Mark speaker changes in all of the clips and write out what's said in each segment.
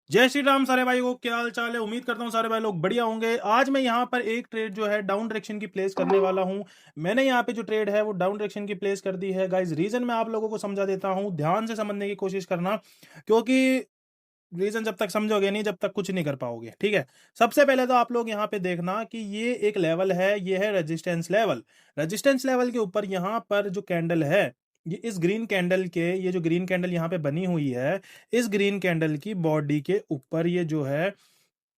Speaker 1: जय श्री राम सारे भाई को क्या हाल चाल है। उम्मीद करता हूँ सारे भाई लोग बढ़िया होंगे। आज मैं यहाँ पर एक ट्रेड जो है डाउन डायरेक्शन की प्लेस करने वाला हूँ। मैंने यहाँ पे जो ट्रेड है वो डाउन डायरेक्शन की प्लेस कर दी है गाइज। रीजन मैं आप लोगों को समझा देता हूँ, ध्यान से समझने की कोशिश करना, क्योंकि रीजन जब तक समझोगे नहीं, जब तक कुछ नहीं कर पाओगे। ठीक है, सबसे पहले तो आप लोग यहाँ पे देखना कि ये एक लेवल है, ये है रेजिस्टेंस लेवल। रेजिस्टेंस लेवल के ऊपर यहाँ पर जो कैंडल है, ये इस ग्रीन कैंडल के, ये जो ग्रीन कैंडल यहाँ पे बनी हुई है, इस ग्रीन कैंडल की बॉडी के ऊपर ये जो है,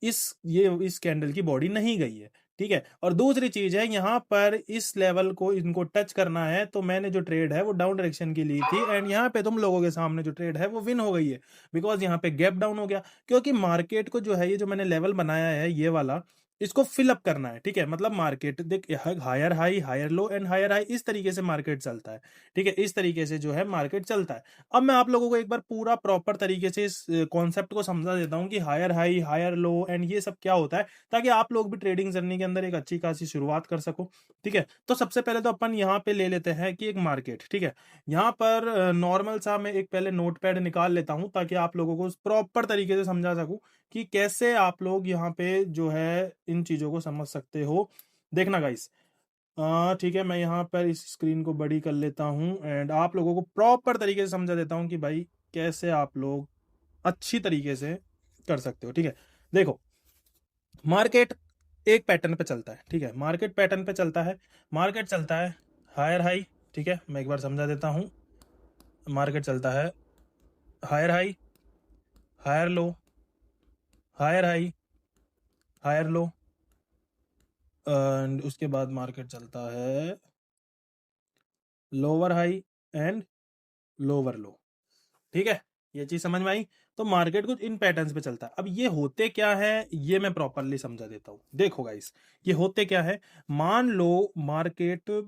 Speaker 1: इस कैंडल की बॉडी नहीं गई है। ठीक है, और दूसरी चीज है, यहाँ पर इस लेवल को इनको टच करना है। तो मैंने जो ट्रेड है वो डाउन डायरेक्शन की ली थी, एंड यहाँ पे तुम लोगों के सामने जो ट्रेड है वो विन हो गई है, बिकॉज यहाँ पे गैप डाउन हो गया। क्योंकि मार्केट को जो है, ये जो मैंने लेवल बनाया है ये वाला, इसको फिल अप करना है। ठीक है, मतलब मार्केट देख, higher high, higher low and higher high, इस तरीके से मार्केट चलता है। ठीक है, इस तरीके से जो है मार्केट चलता है। अब मैं आप लोगों को एक बार पूरा प्रॉपर तरीके से इस कॉन्सेप्ट को समझा देता हूँ कि higher high, higher low and ये सब क्या होता है, ताकि आप लोग भी ट्रेडिंग जर्नी के अंदर एक अच्छी खासी शुरुआत कर सको। ठीक है, तो सबसे पहले तो अपन यहाँ पे ले लेते हैं कि एक मार्केट। ठीक है, यहाँ पर नॉर्मल सा मैं एक पहले नोटपैड निकाल लेता हूँ, ताकि आप लोगों को प्रॉपर तरीके से समझा सकूं कि कैसे आप लोग यहाँ पे जो है इन चीजों को समझ सकते हो। देखना गाइस, ठीक है, मैं यहाँ पर इस स्क्रीन को बड़ी कर लेता हूँ एंड आप लोगों को प्रॉपर तरीके से समझा देता हूँ कि भाई कैसे आप लोग अच्छी तरीके से कर सकते हो। ठीक है, देखो, मार्केट एक पैटर्न पे चलता है। ठीक है, मार्केट पैटर्न पे चलता है। मार्केट चलता है हायर हाई। ठीक है, मैं एक बार समझा देता हूँ। मार्केट चलता है higher high, higher low, higher high, higher low, and उसके बाद मार्केट चलता है lower high and lower low. ठीक है, ये चीज समझ में आई। तो मार्केट कुछ इन पैटर्न्स पे चलता है। अब ये होते क्या है, ये मैं प्रॉपरली समझा देता हूँ। देखो गाइस, ये होते क्या है, मान लो मार्केट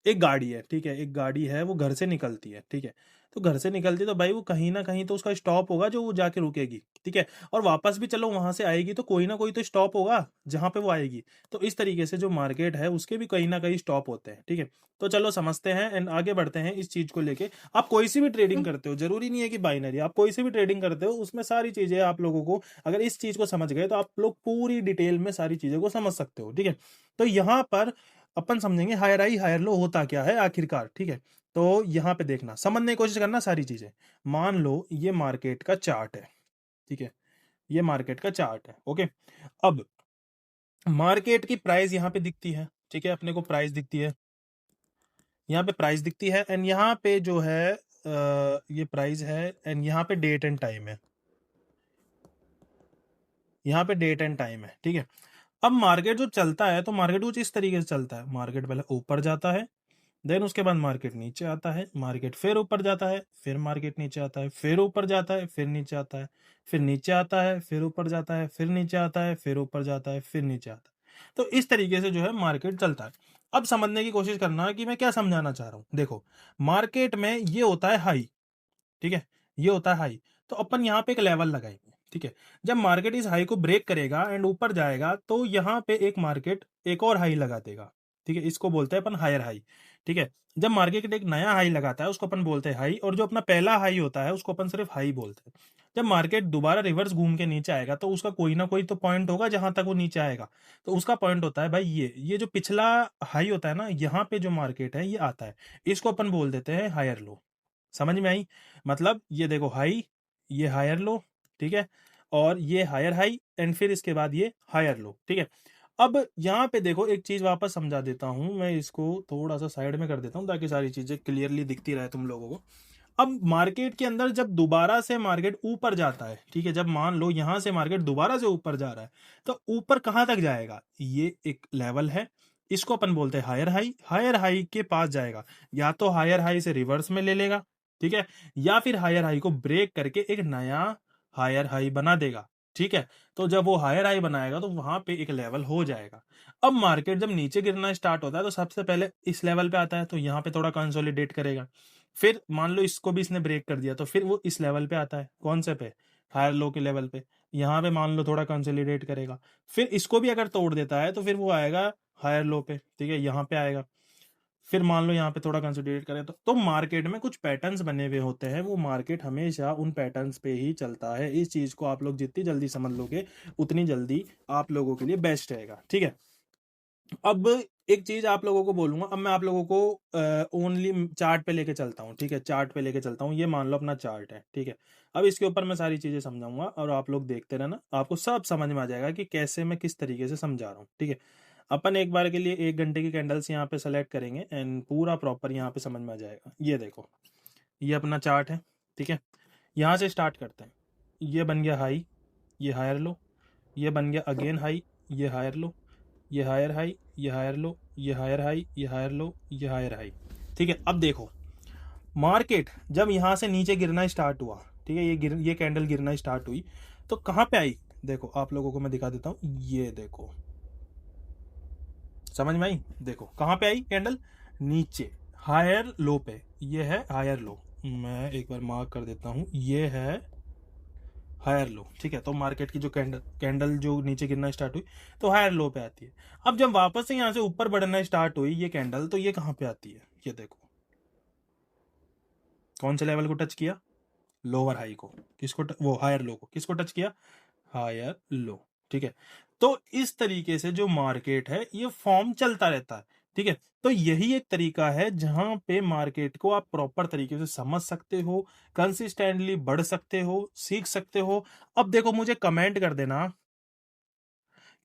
Speaker 1: एक गाड़ी है। ठीक है, एक गाड़ी है, वो घर से निकलती है। ठीक है, तो घर से निकलती है तो भाई वो कहीं ना कहीं तो उसका स्टॉप होगा जो वो जाके रुकेगी। ठीक है, और वापस भी चलो वहां से आएगी तो कोई ना कोई तो स्टॉप होगा जहां पे वो आएगी। तो इस तरीके से जो मार्केट है उसके भी कहीं ना कहीं स्टॉप होते हैं। ठीक है, तो चलो समझते हैं एंड आगे बढ़ते हैं इस चीज को लेके। आप कोई सी भी ट्रेडिंग करते हो, जरूरी नहीं है कि बाइनरी, आप कोई सी भी ट्रेडिंग करते हो उसमें सारी चीजें आप लोगों को, अगर इस चीज को समझ गए तो आप लोग पूरी डिटेल में सारी चीजों को समझ सकते हो। ठीक है, तो यहाँ पर अपन समझेंगे हायर हाई हायर लो होता क्या है आखिरकार। ठीक है, तो यहाँ पे देखना, समझने की कोशिश करना सारी चीजें। मान लो ये मार्केट का चार्ट है। ठीक है, ये मार्केट का चार्ट है। ओके, अब मार्केट की प्राइस यहाँ पे दिखती है। ठीक है, अपने को प्राइस दिखती है, यहाँ पे प्राइस दिखती है, एंड यहाँ पे जो है ये प्राइस है, एंड यहाँ पे डेट एंड टाइम है। यहाँ पे डेट एंड टाइम है। ठीक है, अब मार्केट जो चलता है, तो मार्केट कुछ इस तरीके से चलता है। मार्केट पहले ऊपर जाता है, देन उसके बाद मार्केट नीचे आता है, मार्केट फिर ऊपर जाता है, फिर मार्केट नीचे आता है, फिर ऊपर जाता है, फिर नीचे आता है, फिर नीचे आता है, फिर ऊपर जाता है, फिर नीचे आता है, फिर ऊपर जाता है, फिर नीचे आता है। तो इस तरीके से जो है मार्केट चलता है। अब समझने की कोशिश करना कि मैं क्या समझाना चाह रहा हूं। देखो, मार्केट में ये होता है हाई। ठीक है, ये होता है हाई। तो अपन यहाँ पे एक लेवल लगाएंगे। ठीक है, जब मार्केट इस हाई को ब्रेक करेगा एंड ऊपर जाएगा तो यहाँ पे एक मार्केट एक और हाई लगा देगा। ठीक है, इसको बोलते हैं अपन हायर हाई। ठीक है, जब मार्केट एक नया हाई लगाता है उसको अपन बोलते हैं हाई, और जो अपना पहला हाई होता है उसको अपन सिर्फ हाई बोलते हैं। जब मार्केट दोबारा रिवर्स घूम के नीचे आएगा तो उसका कोई ना कोई तो पॉइंट होगा जहां तक वो नीचे आएगा। तो उसका पॉइंट होता है भाई ये जो पिछला हाई होता है ना, यहाँ पे जो मार्केट है ये आता है, इसको अपन बोल देते हैं हायर लो। समझ में आई? मतलब ये देखो हाई, ये हायर लो। ठीक है, और ये हायर हाई एंड फिर इसके बाद ये हायर लो। ठीक है, अब यहाँ पे देखो एक चीज वापस समझा देता हूं, मैं इसको थोड़ा सा साइड में कर देता हूं ताकि सारी चीजें क्लियरली दिखती रहे तुम लोगों को। अब मार्केट के अंदर जब दोबारा से मार्केट ऊपर जाता है, ठीक है, जब मान लो यहां से मार्केट दोबारा से ऊपर जा रहा है, तो ऊपर कहां तक जाएगा, ये एक लेवल है, इसको अपन बोलते हैं हायर हाई। हायर हाई के पास जाएगा, या तो हायर हाई से रिवर्स में ले लेगा। ठीक है, या फिर हायर हाई को ब्रेक करके एक नया हायर हाई बना देगा। ठीक है, तो जब वो हायर हाई बनाएगा तो वहां पे एक लेवल हो जाएगा। अब मार्केट जब नीचे गिरना स्टार्ट होता है तो सबसे पहले इस लेवल पे आता है, तो यहाँ पे थोड़ा कंसोलिडेट करेगा। फिर मान लो इसको भी इसने ब्रेक कर दिया तो फिर वो इस लेवल पे आता है, कौन से पे, हायर लो के लेवल पे। यहाँ पे मान लो थोड़ा कंसोलिडेट करेगा, फिर इसको भी अगर तोड़ देता है तो फिर वो आएगा हायर लो पे। ठीक है, यहाँ पे आएगा, फिर मान लो यहाँ पे थोड़ा कंसिडरेट करें तो मार्केट में कुछ पैटर्न्स बने हुए होते हैं, वो मार्केट हमेशा उन पैटर्न्स पे ही चलता है। इस चीज को आप लोग जितनी जल्दी समझ लोगे उतनी जल्दी आप लोगों के लिए बेस्ट रहेगा, ठीक है। अब एक चीज आप लोगों को बोलूंगा, अब मैं आप लोगों को ओनली चार्ट पे लेके चलता हूँ, ठीक है। चार्ट पे लेके चलता हूँ, ये मान लो अपना चार्ट है, ठीक है। अब इसके ऊपर मैं सारी चीजें समझाऊंगा और आप लोग देखते रहना, आपको सब समझ में आ जाएगा कि कैसे मैं किस तरीके से समझा रहा हूँ, ठीक है। अपन एक बार के लिए 1 घंटे की कैंडल्स यहाँ पे सेलेक्ट करेंगे एंड पूरा प्रॉपर यहाँ पे समझ में आ जाएगा। ये देखो, ये अपना चार्ट है, ठीक है। यहाँ से स्टार्ट करते हैं। ये बन गया हाई, ये हायर लो, ये बन गया अगेन हाई, ये हायर लो, ये हायर हाई, ये हायर लो, ये हायर हाई, ये हायर लो, ये हायर हाई, ठीक है। अब देखो मार्केट जब यहां से नीचे गिरना स्टार्ट हुआ, ठीक है, ये कैंडल गिरना स्टार्ट हुई तो कहां पे आई, देखो आप लोगों को मैं दिखा देता हूं, ये देखो, समझ में आई। देखो कहां पे आई कैंडल, नीचे हायर लो पे, ये है हायर लो, मैं एक बार मार्क कर देता हूं, ये है हायर लो, ठीक है। तो मार्केट की जो कैंडल जो नीचे गिरना स्टार्ट हुई तो हायर लो पे आती है। अब जब वापस से यहां से ऊपर बढ़ना स्टार्ट हुई ये कैंडल, तो ये कहां पे आती है, ये देखो कौन से लेवल को टच किया, लोअर हाई को, वो हायर लो को किसको टच किया, हायर लो, ठीक है। तो इस तरीके से जो मार्केट है ये फॉर्म चलता रहता है, ठीक है। तो यही एक तरीका है जहां पे मार्केट को आप प्रॉपर तरीके से समझ सकते हो, कंसिस्टेंटली बढ़ सकते हो, सीख सकते हो। अब देखो मुझे कमेंट कर देना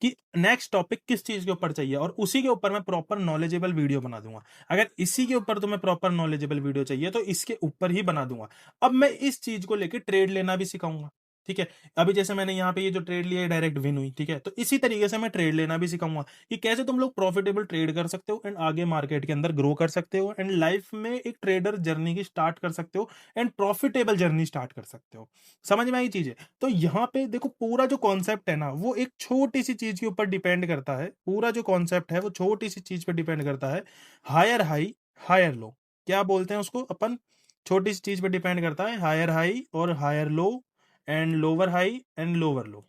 Speaker 1: कि नेक्स्ट टॉपिक किस चीज के ऊपर चाहिए, और उसी के ऊपर मैं प्रॉपर नॉलेजेबल वीडियो बना दूंगा। अगर इसी के ऊपर तुम्हें प्रॉपर नॉलेजेबल वीडियो चाहिए तो इसके ऊपर ही बना दूंगा। अब मैं इस चीज को लेकर ट्रेड लेना भी सिखाऊंगा, ठीक है। अभी जैसे मैंने यहाँ पे ये जो ट्रेड लिया है डायरेक्ट विन हुई, ठीक है। तो इसी तरीके से मैं ट्रेड लेना भी सिखाऊंगा कि कैसे तुम लोग प्रॉफिटेबल ट्रेड कर सकते हो एंड आगे मार्केट के अंदर ग्रो कर सकते हो एंड लाइफ में एक ट्रेडर जर्नी की स्टार्ट कर सकते हो एंड प्रॉफिटेबल जर्नी स्टार्ट कर सकते हो। समझ में आई चीजें। तो यहाँ पे देखो पूरा जो कॉन्सेप्ट है ना वो एक छोटी सी चीज के ऊपर डिपेंड करता है, पूरा जो कॉन्सेप्ट है वो छोटी सी चीज पर डिपेंड करता है, हायर हाई हायर लो, क्या बोलते हैं उसको अपन, छोटी सी चीज पे डिपेंड करता है, हायर हाई और higher low and lower high and lower low.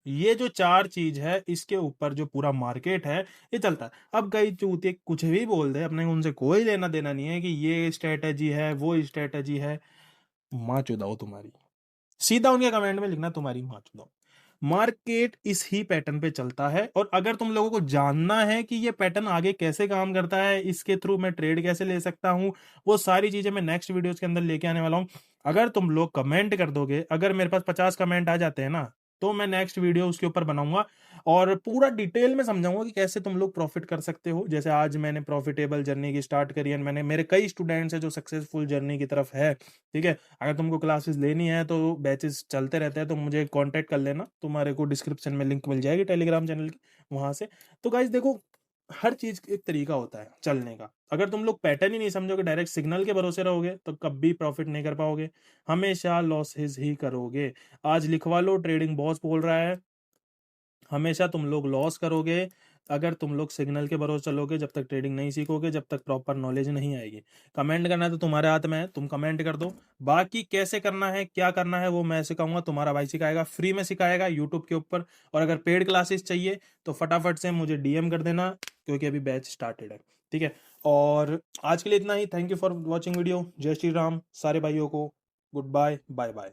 Speaker 1: ये जो चार चीज है इसके ऊपर जो पूरा मार्केट है ये चलता है। अब कई चूतिए कुछ भी बोल दे, अपने उनसे कोई लेना देना नहीं है कि ये स्ट्रेटेजी है वो स्ट्रेटेजी है, माँ चुदाओ तुम्हारी, सीधा उनके कमेंट में लिखना तुम्हारी माँ चुदाओ। मार्केट इस ही पैटर्न पे चलता है, और अगर तुम लोगों को जानना है कि ये पैटर्न आगे कैसे काम करता है, इसके थ्रू मैं ट्रेड कैसे ले सकता हूं, वो सारी चीजें मैं नेक्स्ट वीडियोस के अंदर लेके आने वाला हूं। अगर तुम लोग कमेंट कर दोगे, अगर मेरे पास 50 कमेंट आ जाते हैं ना तो मैं नेक्स्ट वीडियो उसके ऊपर बनाऊंगा और पूरा डिटेल में समझाऊंगा कि कैसे तुम लोग प्रॉफिट कर सकते हो। जैसे आज मैंने प्रॉफिटेबल जर्नी की स्टार्ट करी है, मैंने मेरे कई स्टूडेंट्स हैं जो सक्सेसफुल जर्नी की तरफ है, ठीक है। अगर तुमको क्लासेस लेनी है तो बैचेस चलते रहते हैं, तो मुझे कांटेक्ट कर लेना, तुम्हारे को डिस्क्रिप्शन में लिंक मिल जाएगी टेलीग्राम चैनल की, वहां से। तो गाइज देखो हर चीज एक तरीका होता है चलने का। अगर तुम लोग पैटर्न ही नहीं समझोगे, डायरेक्ट सिग्नल के भरोसे रहोगे तो कभी प्रॉफिट नहीं कर पाओगे, हमेशा लॉसेस ही करोगे। आज लिखवा लो, ट्रेडिंग बॉस बोल रहा है, हमेशा तुम लोग लॉस करोगे अगर तुम लोग सिग्नल के भरोसे चलोगे, जब तक ट्रेडिंग नहीं सीखोगे, जब तक प्रॉपर नॉलेज नहीं आएगी। कमेंट करना है तो तुम्हारे हाथ में है, तुम कमेंट कर दो। बाकी कैसे करना है क्या करना है वो मैं सिखाऊंगा, तुम्हारा भाई सिखाएगा, फ्री में सिखाएगा यूट्यूब के ऊपर। और अगर पेड क्लासेस चाहिए तो फटाफट से मुझे डीएम कर देना, क्योंकि अभी बैच स्टार्टेड है, ठीक है। और आज के लिए इतना ही, thank you for watching video, जय श्री राम सारे भाइयों को, गुड बाय, बाय बाय।